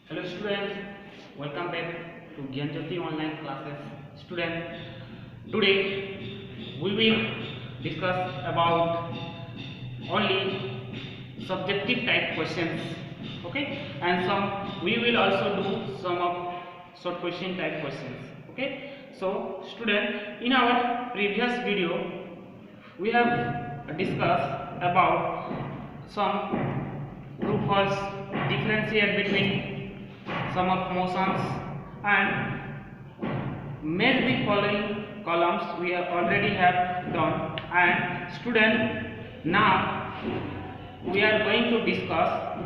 Hello students, welcome back to Gyanjyoti online classes. Students, today we will discuss about only subjective type questions, okay? And we will also do some of short question type questions, okay? So student, in our previous video we have discussed about some true false differentiate between sum of motions and match the following columns we have already have done. And student, now we are going to discuss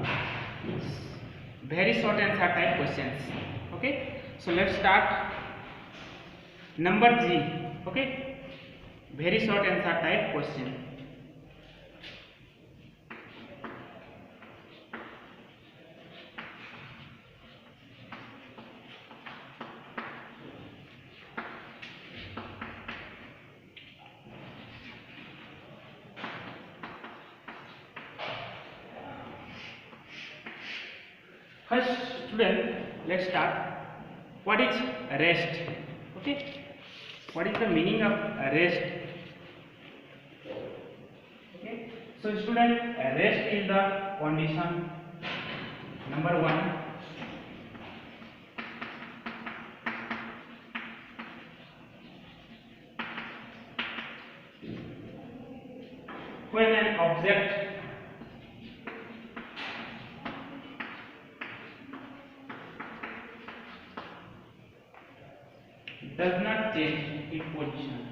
very short answer type questions, okay? So let's start. Number G, okay, very short answer type question. First student, let's start. What is rest? Okay, what is the meaning of rest? Okay, so student, rest is the condition number 1 when an object does not change its position.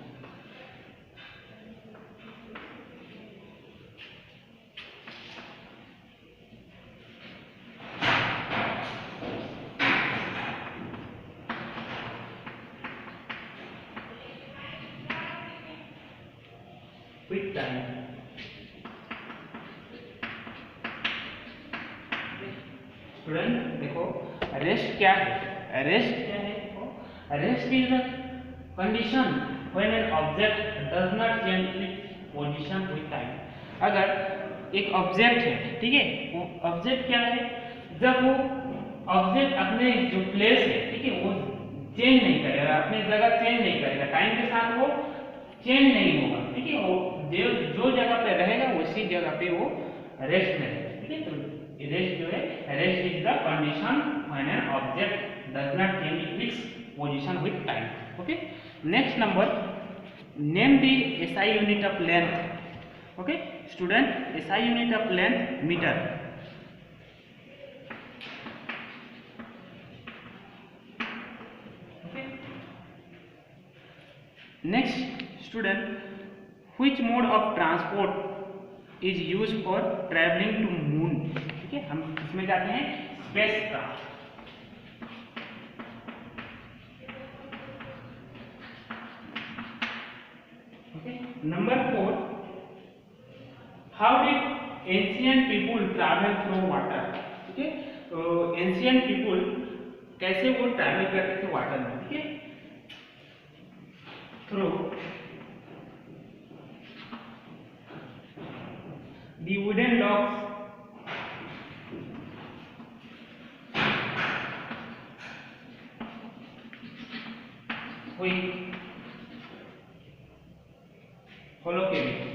With time. Student देखो rest क्या है? Rest क्या है? Rest is the condition when an object does not change its position with time. अगर एक object है, ठीक है, वो ऑब्जेक्ट क्या है? जब वो ऑब्जेक्ट अपने जो प्लेस है, ठीक है, वो चेंज नहीं करेगा, अपनी जगह चेंज नहीं करेगा, टाइम के साथ वो चेंज नहीं होगा, ठीक है, वो जो जगह पे रहेगा उसी जगह पे वो रेस्ट में रहेगा, ठीक है। तो रेस्ट जो है, rest is the condition when an object does not change its position with time. Okay, next number, name the SI unit of length. Okay student, SI unit of length metre. Okay, next student, which mode of transport is used for travelling to moon. ठीक है, हम इसमें जाते हैं spacecraft. Okay, number 4, how did ancient people travel through water. ठीक है, तो ancient people कैसे वो ट्रैवल करते थे वाटर में, ठीक है, through the wooden dogs with hollow cavity।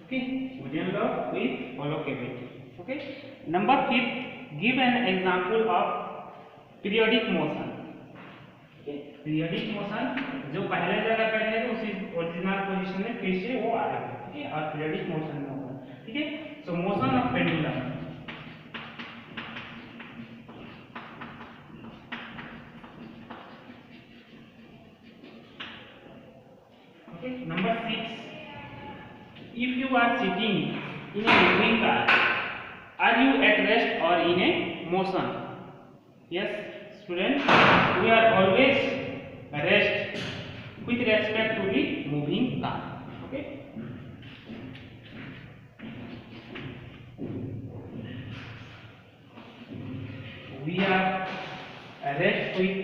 Okay, wooden dog with hollow cavity। Okay, number 5, give an example of periodic motion। Periodic motion जो पहले जगह पे है उसी ओरिजिनल पोजीशन में फिर से वो आएगा, ठीक है, और पीरियडिक मोशन में होगा, ठीक है। So motion of pendulum. Okay, number 6, if you are sitting in a moving car, are you at rest or in a motion? Yes student, we are always rest with respect to the moving car। okay, we are rest with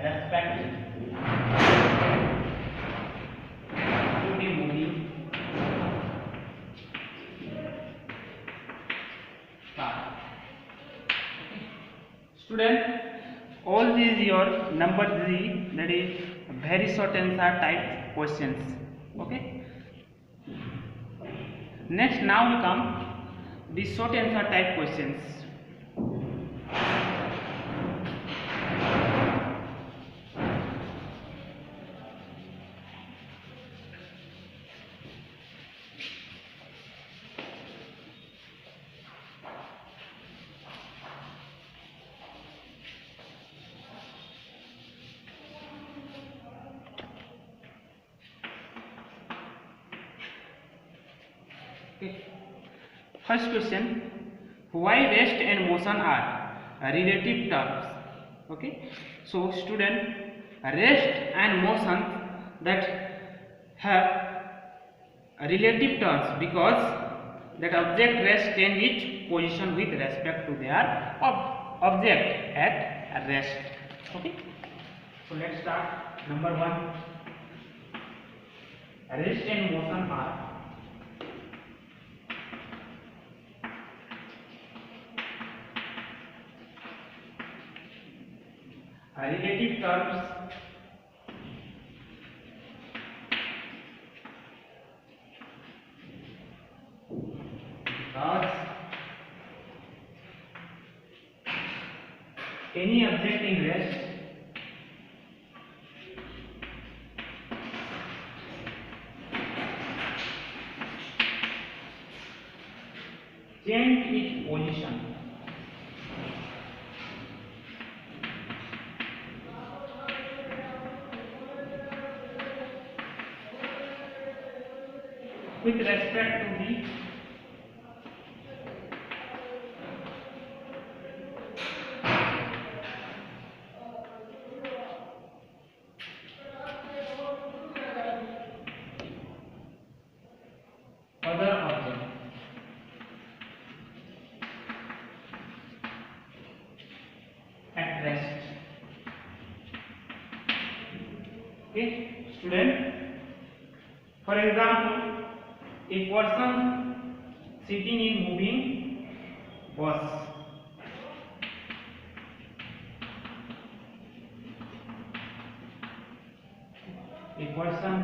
respect respect to the moving car. Student, all these your number 3, that is very short answer type questions. Okay. Next, now we come the short answer type questions. Okay. First question, why rest and motion are relative terms? Okay, so student, rest and motion that have relative terms because that object rest change its position with respect to their object at rest. Okay, so let's start. Number 1, rest and motion are relative terms because any object in rest change its position with respect to the other object. At rest. Okay, student, for example, a person sitting in moving bus, a person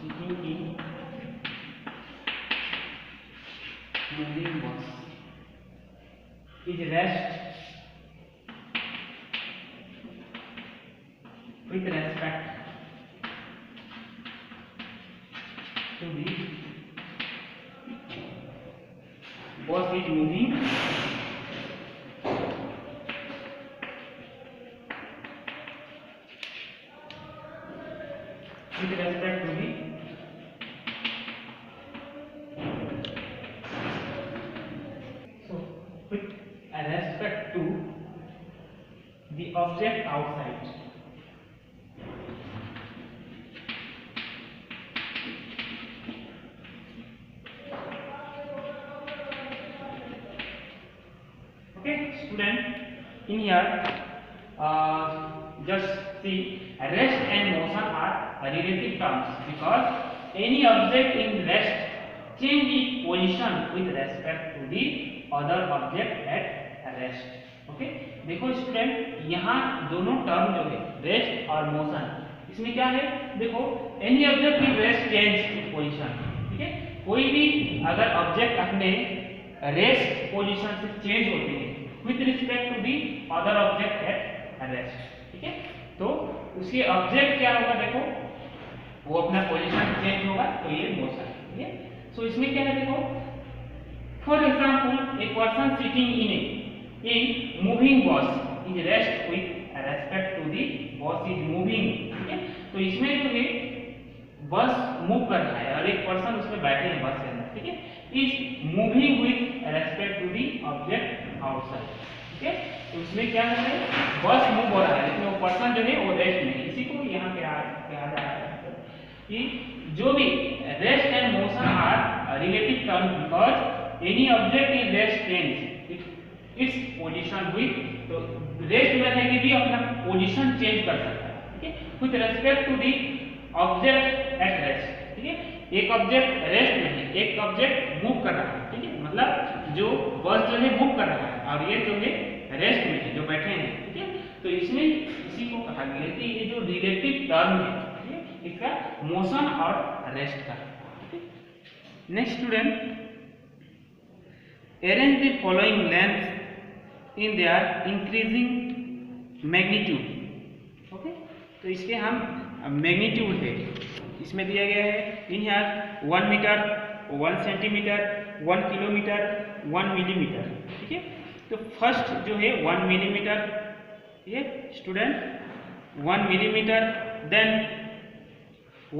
sitting in moving bus is rest with respect to the bus is moving with respect to the with respect to the object outside. Okay, student, in here just see rest and motion are relative terms because any object in rest change its position with respect to the other object at rest. Okay, देखो student, यहाँ दोनों term जो है rest और motion, इसमें क्या है, देखो any object in rest change position. ठीक है, कोई भी अगर ऑब्जेक्ट अपने रेस्ट पोजीशन से चेंज होते हैं with respect to the other object at rest. ठीक है, तो उसके ऑब्जेक्ट क्या होगा, देखो वो अपना पोजीशन चेंज होगा, तो ये मोशन. ठीक है, सो इसमें क्या है, देखो for example a person sitting in moving bus is rest with respect to the bus is moving. ठीक है, तो इसमें जो है बस मूव कर रहा है और एक पर्सन उसमें बैठे हैं बस के अंदर. ठीक है, is moving with respect to the object outside. ठीक है, तो इसमें क्या है, बस मूव हो रहा है लेकिन वो पर्सन जो है वो रेस्ट में. इसी को यहाँ पे कहा जा रहा है कि जो भी rest and motion are turn because any object in rest change its position with, तो रेस्ट में है कि भी अपना पोजीशन चेंज कर सकता है, ठीक है, with respect to the object at rest, ठीक है। एक ऑब्जेक्ट रेस्ट में है, एक ऑब्जेक्ट मूव कर रहा है, ठीक है, मतलब जो बस जो है मूव कर रहा है और ये जो है रेस्ट में है, जो बैठे हैं, ठीक है। तो इसमें इसी को कहा गया है कि ये जो रिलेटिव टर्म है, ठीक है, इसका मोशन और रेस्ट का। Next student, arrange the following lengths in their increasing magnitude, okay. तो इसके हम मैग्नीट्यूड है इसमें दिया गया है in here 1 metre, 1 centimetre, 1 kilometre, 1 millimetre, ठीक है। तो फर्स्ट जो है 1 मिलीमीटर, ये student 1 millimetre, then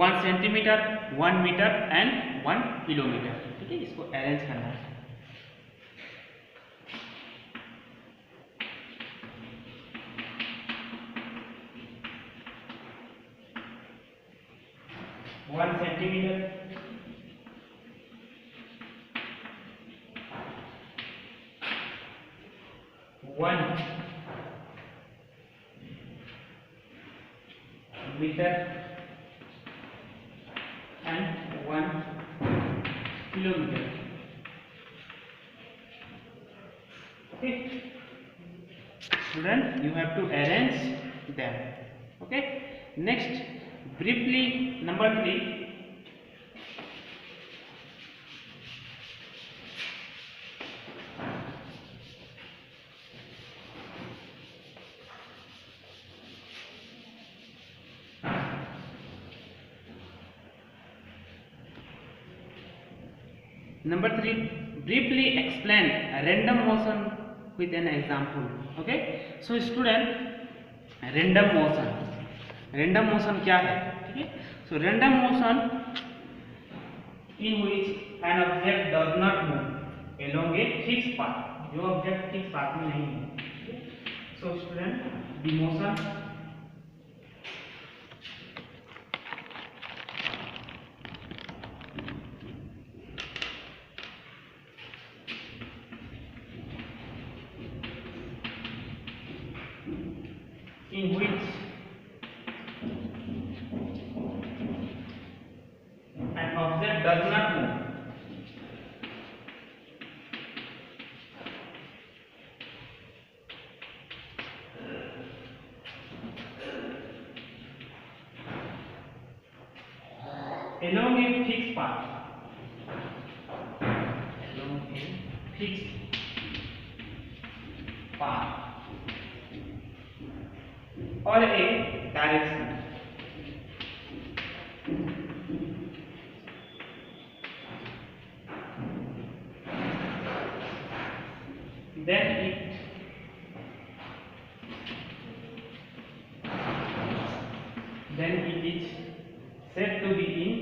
1 centimetre, 1 metre and 1 kilometre, ठीक है। इसको अरेंज करना है। One centimetre, 1 metre and 1 kilometre, okay student, you have to arrange them, okay। next, briefly, number 3, briefly explain a random motion with an example, okay। so student, random motion क्या है, ठीक है। So random motion in which N object does not move along a fix path, जो object fix path में नहीं है। So student, the motion in which an object does not move along a fixed path, or a direction, then it is said to be in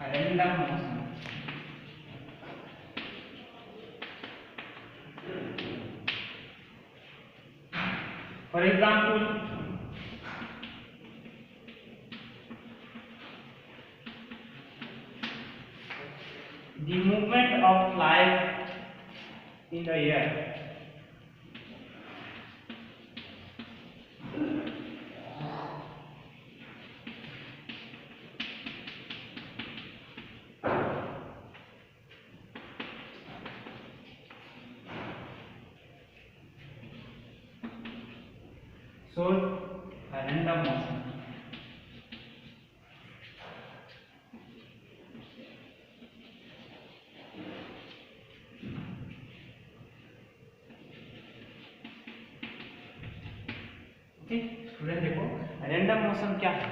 random motion. For example, the movement of flies in the air. So, a random motion. Okay student, देखो random motion क्या है।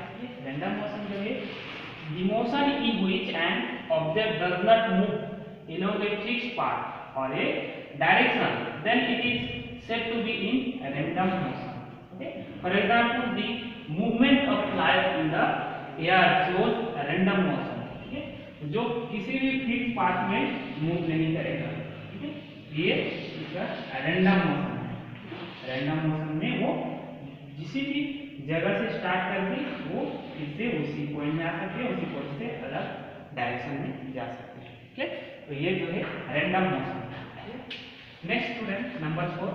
Random motion जो है, the motion in which N object does not move along a fixed path or a direction, then it is said to be in a random motion. Okay, for example, the movement of flies in the air shows a random motion, ठीक है, जो किसी भी fix path में move नहीं करेगा, ठीक है, ये इसका रैंडम मोशन है। रैंडम मोशन में वो किसी भी जगह से स्टार्ट करके वो फिर से उसी पॉइंट में आ सकते हैं, उसी पॉइंट से अलग डायरेक्शन में जा सकते हैं। ठीक है, तो ये जो है random motion. Next student number 4,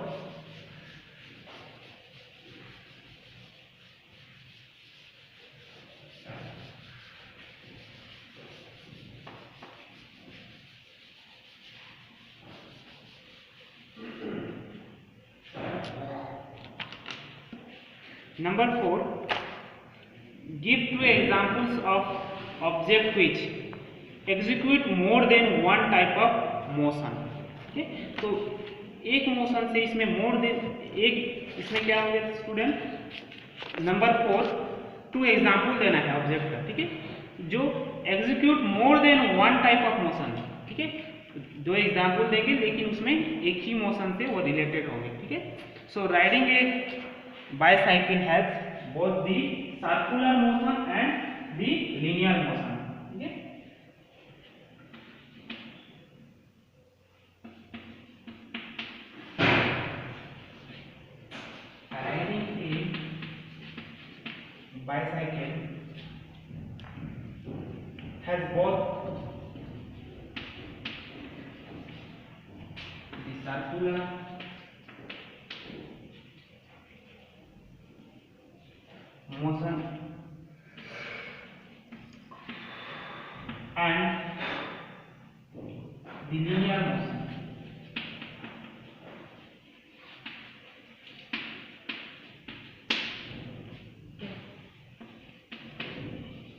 Number 4, give two examples of object which execute more than one type of motion। ठीक है, तो एक मोशन से इसमें मोर देन एक, इसमें क्या हो गया स्टूडेंट, नंबर 4 टू एग्जाम्पल देना है ऑब्जेक्ट का। ठीक है, जो execute more than one type of motion. ठीक है, दो एग्जाम्पल देंगे लेकिन उसमें एक ही मोशन से वो रिलेटेड होंगे। ठीक है, so riding a bicycle has both the circular motion and the linear motion। ठीक है, riding a bicycle has both the circular motion and the linear motion।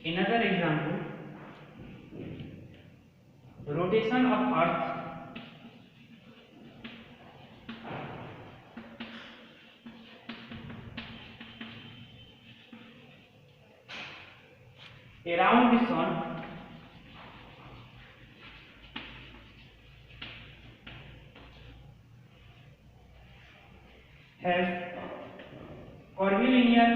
Another example, rotation of earth around the sun has curvilinear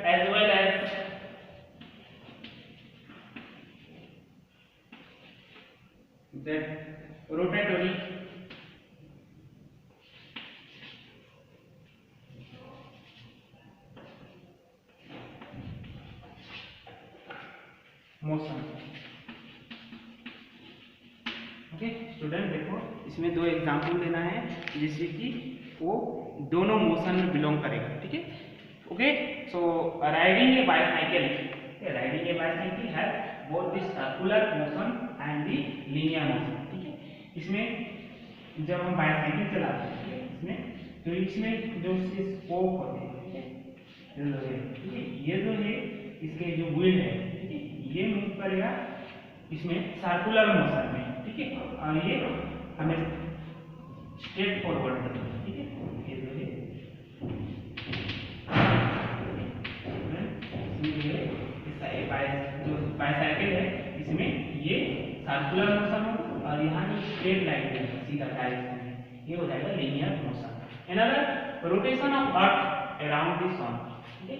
as well as that rotatory motion. Okay student, देखो इसमें दो example देना है जिससे कि वो दोनों motion में बिलोंग करेगा। ठीक है, okay, so riding A bicycle, riding A bicycle has both the circular motion and the linear motion. ठीक है, इसमें जब हम बाइसाइकिल चलाते हैं, इसमें तो इसमें जो स्पोक होते हैं, ठीक है, ये जो है इसके जो व्हील है, ठीक है, ये मूव करेगा इसमें सर्कुलर मोशन में। ठीक है, और ये हमें स्ट्रेट फॉरवर्ड करेगा। ठीक है, ये जो है जो बाइसाइकिल है इसमें ये सर्कुलर मोशन होगा और यहाँ जो स्ट्रेट लाइन है सीधा डायरेक्शन में, ये हो जाएगा linear motion. Another rotation of earth around the sun. ठीक है,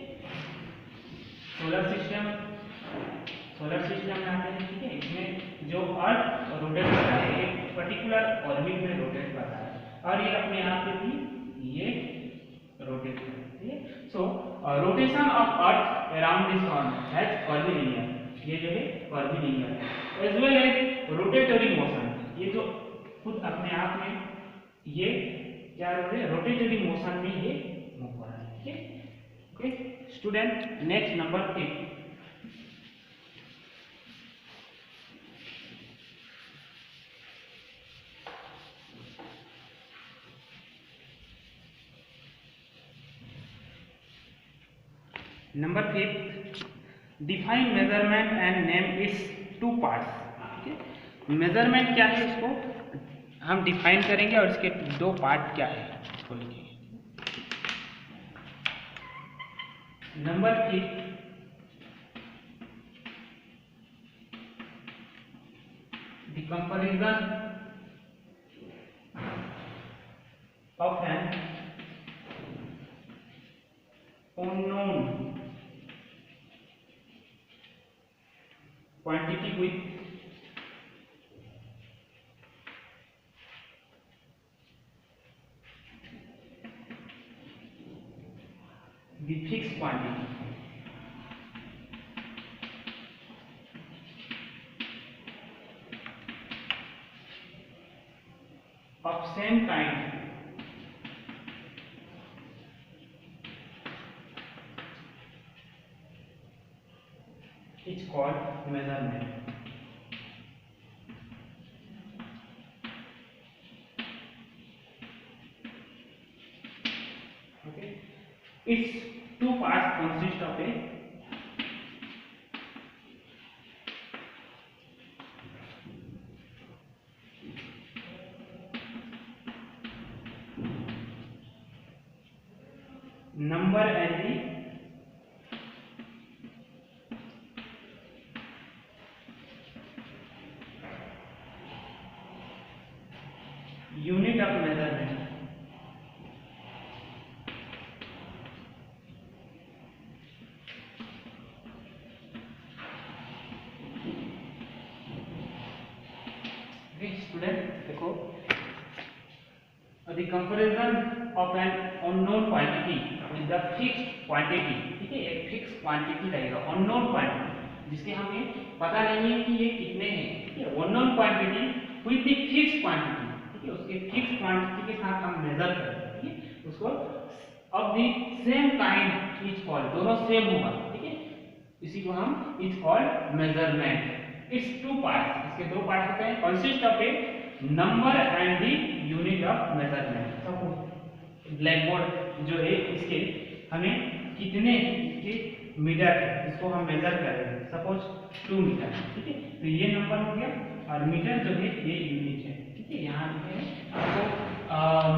सोलर सिस्टम में आते हैं। ठीक है, इसमें जो अर्थ रोटेट कर रहा है एक पर्टिकुलर ऑर्बिट में रोटेट कर रहा है और ये अपने आप से भी ये रोटेट कर रहा है। ठीक है, so rotation of earth around the sun has curvilinear, ये जो है curvilinear as well as rotatory motion, ये जो खुद अपने आप में ये क्या हो रहा है, रोटेटरी मोशन में ये मूव हो रहा है। ठीक है, okay student, next number 8, number 5, define measurement and name it's two parts. ठीक है, मेजरमेंट क्या है इसको हम डिफाइन करेंगे और इसके दो पार्ट क्या है बोलेंगे। Number 6, the comparison of an unknown quantity with the fixed quantity of same kind is called measurement. Okay, its two parts consist of a number and the unit of measurement. Okay, student, देखो the comparison of an unknown quantity with the fixed quantity. ठीक है, एक fix quantity रहेगा unknown quantity जिसके हमें पता नहीं है कि ये कितने हैं. ठीक है, unknown quantity with the fixed quantity. ठीक है, उसके फिक्स क्वांटिटी के साथ हम मेजर करते हैं. ठीक है, उसको of the same kind is called, दोनों सेम होगा. ठीक है, इसी को हम is called measurement. Its two parts, इसके दो पार्ट होते हैं, consist of a number and the unit of measurement. Suppose black board जो है इसके हमें कितने इसके मीटर इसको हम मेजर कर रहे हैं. Suppose 2 metre. ठीक है, तो ये नंबर हो गया और मीटर जो है ये यूनिट है. ठीक है, यहाँ लिखे हैं आपको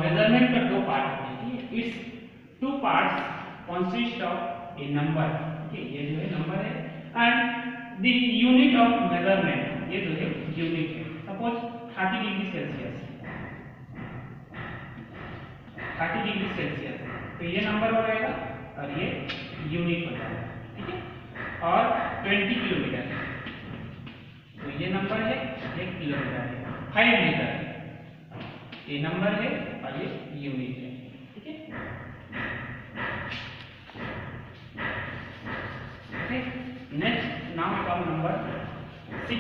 मेजरमेंट का दो पार्ट होते हैं. ठीक है, इस two parts consist of a number. ठीक है, ये जो है नंबर है and the unit of measurement, ये जो है यूनिट है. Suppose 30 degree Celsius, 30 degree Celsius, तो ये नंबर हो जाएगा और ये यूनिट हो जाएगा. ठीक है, और 20 किलोमीटर, तो ये नंबर है, ये किलोमीटर है. 5 मीटर, ये नंबर है और ये यूनिट है. ठीक है, next now come number 6.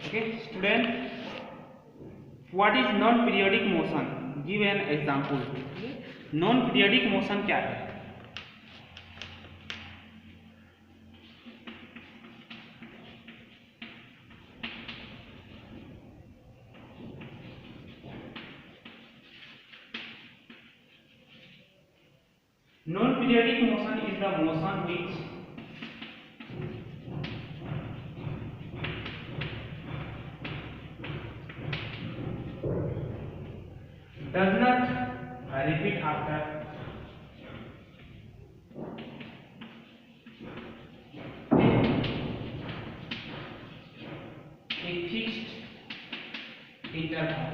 Okay, student, what is non periodic motion? Give an example. Non periodic motion क्या है? Non-periodic motion is the motion which does not repeat after a fixed interval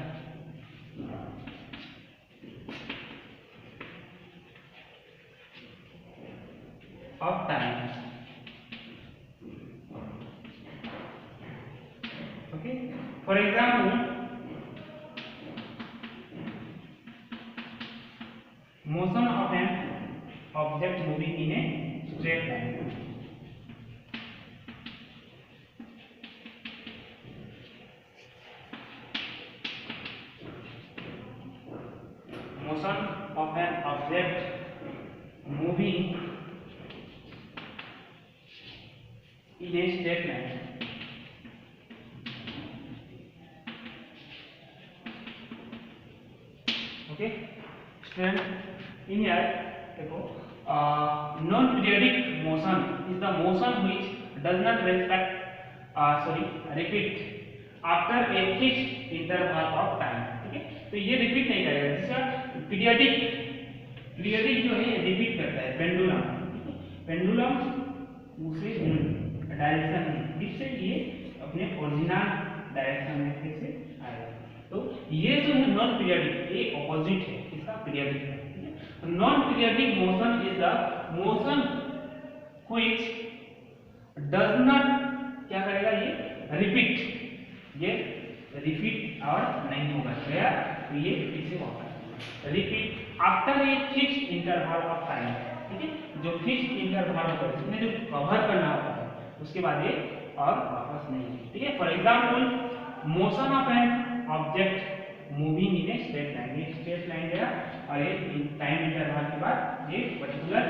of time. Okay, for example, motion of an object moving in a straight line. Motion of an object moving in a straight line. Okay, student, in here देखो non-periodic motion is the motion which does not repeat after a fixed interval of time. ठीक है, तो ये repeat नहीं करेगा. जिसका periodic जो है रिपीट करता है. पेंडुलम, पेंडुलम दूसरे डायरेक्शन में, जिससे ये अपने ओरिजिनल डायरेक्शन में फिर से आएगा. तो ये जो है नॉन पीरियडिक, ये ऑपोजिट है इसका पीरियडिक है. Non periodic motion is the motion which does not क्या करेगा, ये रिपीट और नहीं होगा गया तो ये फिर से वापस repeat after a fixed interval of time, ठीक है, जो फिक्स्ड इंटरवल होगा इसमें जो कवर करना होता है उसके बाद ये और वापस नहीं, ठीक है। For example motion of an object moving in a straight line, ये स्ट्रेट लाइन गया और ये टाइम इंटरवल के बाद ये पर्टिकुलर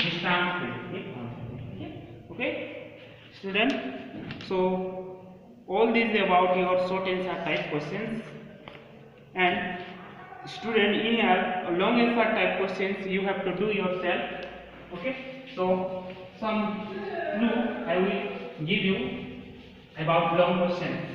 डिस्टेंस पे ये पहुंचेंगे, ठीक है। Okay student, so all these about your short answer type questions, and student in your long answer type questions you have to do yourself. Okay, so some clue I will give you about long questions.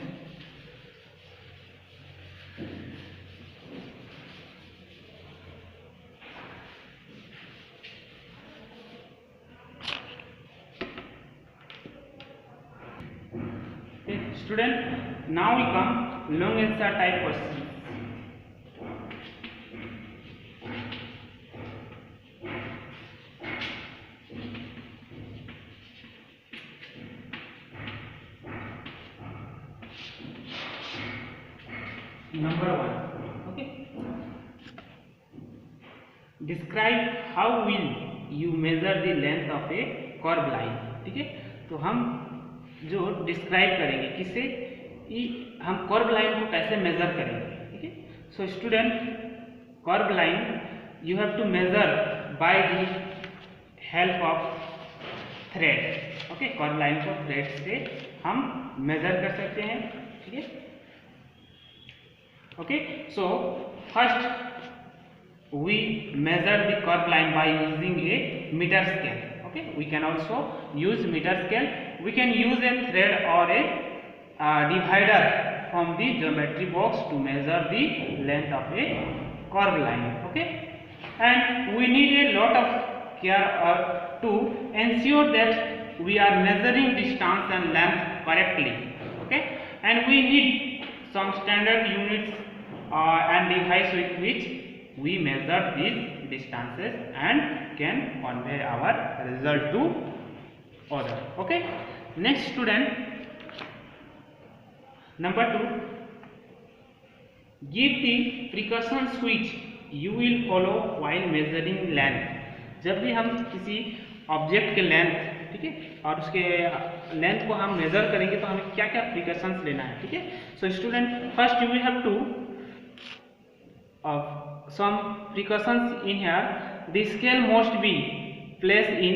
Student, now we come long answer type questions. Number 1, okay. Describe how will you measure the length of a curved line, ठीक है। तो हम जो describe करेंगे किससे, हम curve line को कैसे मेजर करेंगे, ठीक है। So student, curve line you have to measure by the help of thread, okay. Curve line को थ्रेड से हम मेजर कर सकते हैं, ठीक है। Okay, so first we measure the curve line by using a metre scale, okay. We can also use meter scale. We can use a thread or a divider from the geometry box to measure the length of a curved line, okay. And we need a lot of care to ensure that we are measuring distance and length correctly, okay. And we need some standard units and device with which we measure these distances and can convey our result to other, okay. Next student, number 2, give the precautions which you will follow while measuring length. जब भी हम किसी object के length, ठीक है, और उसके length को हम मेजर करेंगे तो हमें क्या क्या प्रिकॉशंस लेना है, ठीक है। So student, first you will have to some precautions in here. The scale must be placed in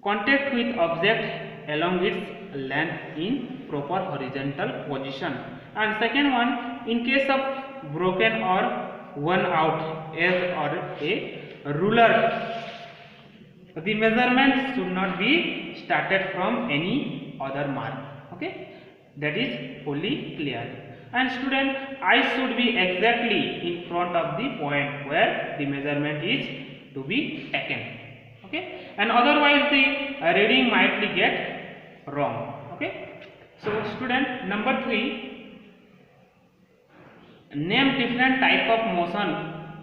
contact with object along its length in proper horizontal position. And second one, in case of broken or worn out edge or a ruler, the measurement should not be started from any other mark, okay. That is fully clear. And student, eyes should be exactly in front of the point where the measurement is to be taken, okay. And otherwise the reading might be get wrong, okay. So student, number 3, name different type of motion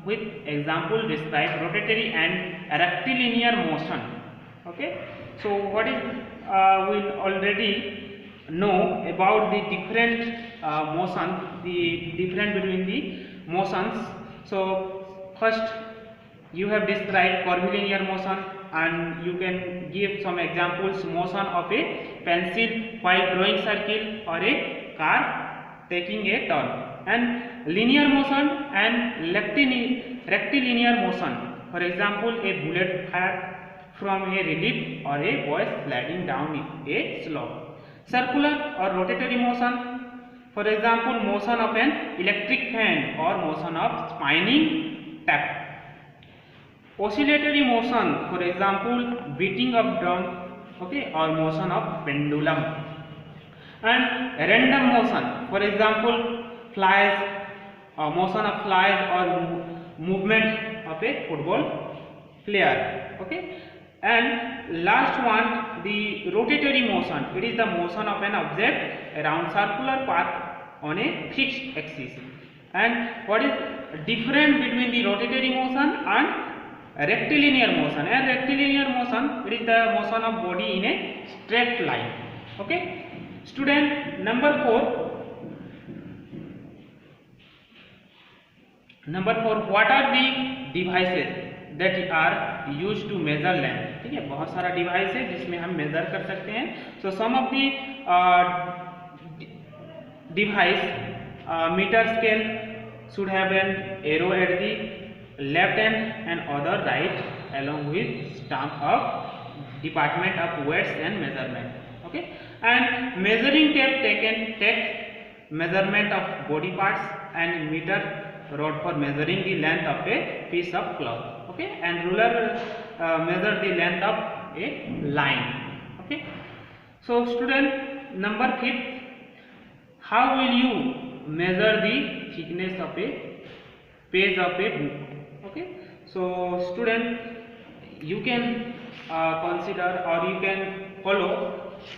with example describe rotatory and rectilinear motion, okay. So what is we already know about the different motion, the difference between the motions. So first you have described curvilinear motion, and you can give some examples. Motion of a pencil while drawing circle or a car taking a turn, and linear motion and rectilinear motion. For example, a bullet fired from a relief or a boy sliding down a slope. Circular or rotatory motion, for example, motion of an electric fan or motion of spinning tap. Oscillatory motion, for example, beating of drum, okay, or motion of pendulum. And random motion, for example, flies, motion of flies or movement of a football player, okay. And last one, the rotatory motion. It is the motion of an object around circular path on a fixed axis. And what is different between the rotatory motion and rectilinear motion? And rectilinear motion, it is the motion of body in a straight line, okay. Student, number 4, what are the devices that are used to measure length? ठीक है, बहुत सारा device है जिसमें हम measure कर सकते हैं. So some of the device, meter scale should have an arrow at the left hand and other right, along with stamp of Department of Weights and Measurement. Okay, and measuring tape take measurement of body parts, and meter rod for measuring the length of a piece of cloth. Okay, and ruler measure the length of a line. Okay, so student, number 5, how will you measure the thickness of a page of a book? Okay, so student, you can consider, or you can follow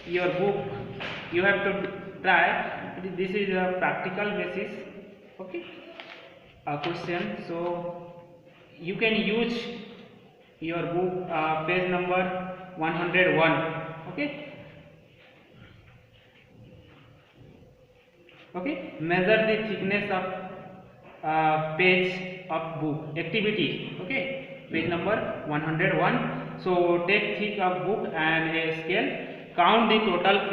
your book. You have to try. This is a practical basis. Okay, a question. So you can use your book, page number 101. Okay. Okay, measure the thickness of page of book. Activity. Okay, page number 101. So take thick of book and a scale, count the total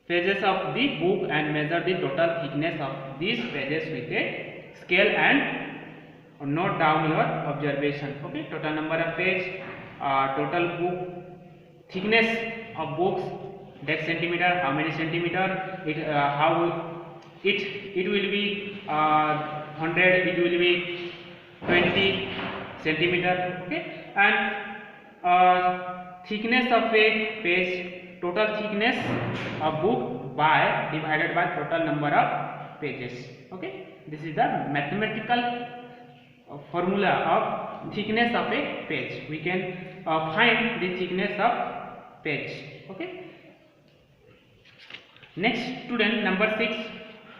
pages of the book and measure the total thickness of these pages with a scale, and note down your observation. Okay, total number of page, total book thickness of books, that centimeter, how many centimeter, it how it will be 100, it will be 20 centimeter. Okay, and thickness of a page, total thickness of book divided by total number of pages. Okay, this is the mathematical formula of thickness of a page. We can find the thickness of page. Okay. Next, student, number 6,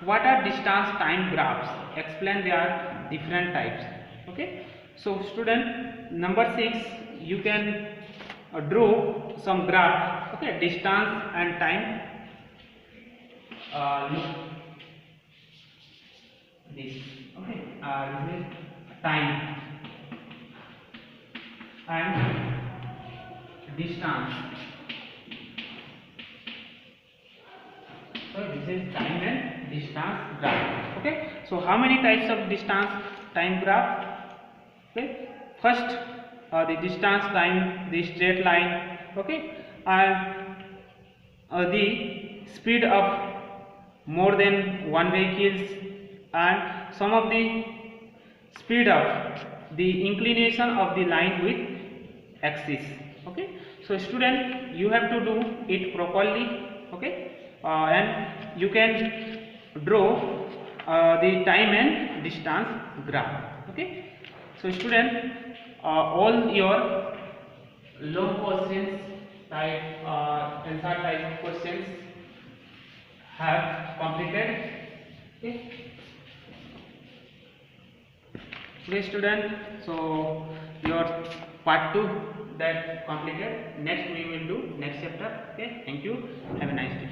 what are distance time graphs? Explain their different types. Okay, so student, number 6, you can draw some graph. Okay, distance and time. This. Okay, this is time and distance. So this is time and distance graph. Okay, so how many types of distance time graph? Okay, first the distance time, the straight line. Okay, and the speed of more than one vehicles, and some of the speed of the inclination of the line with axis. Okay, so student, you have to do it properly. Okay, and you can draw the time and distance graph. Okay, so student, all your long questions type, answer type questions have completed. Okay, student, so your part 2 that completed. Next we will do next chapter. Okay, thank you, have a nice day.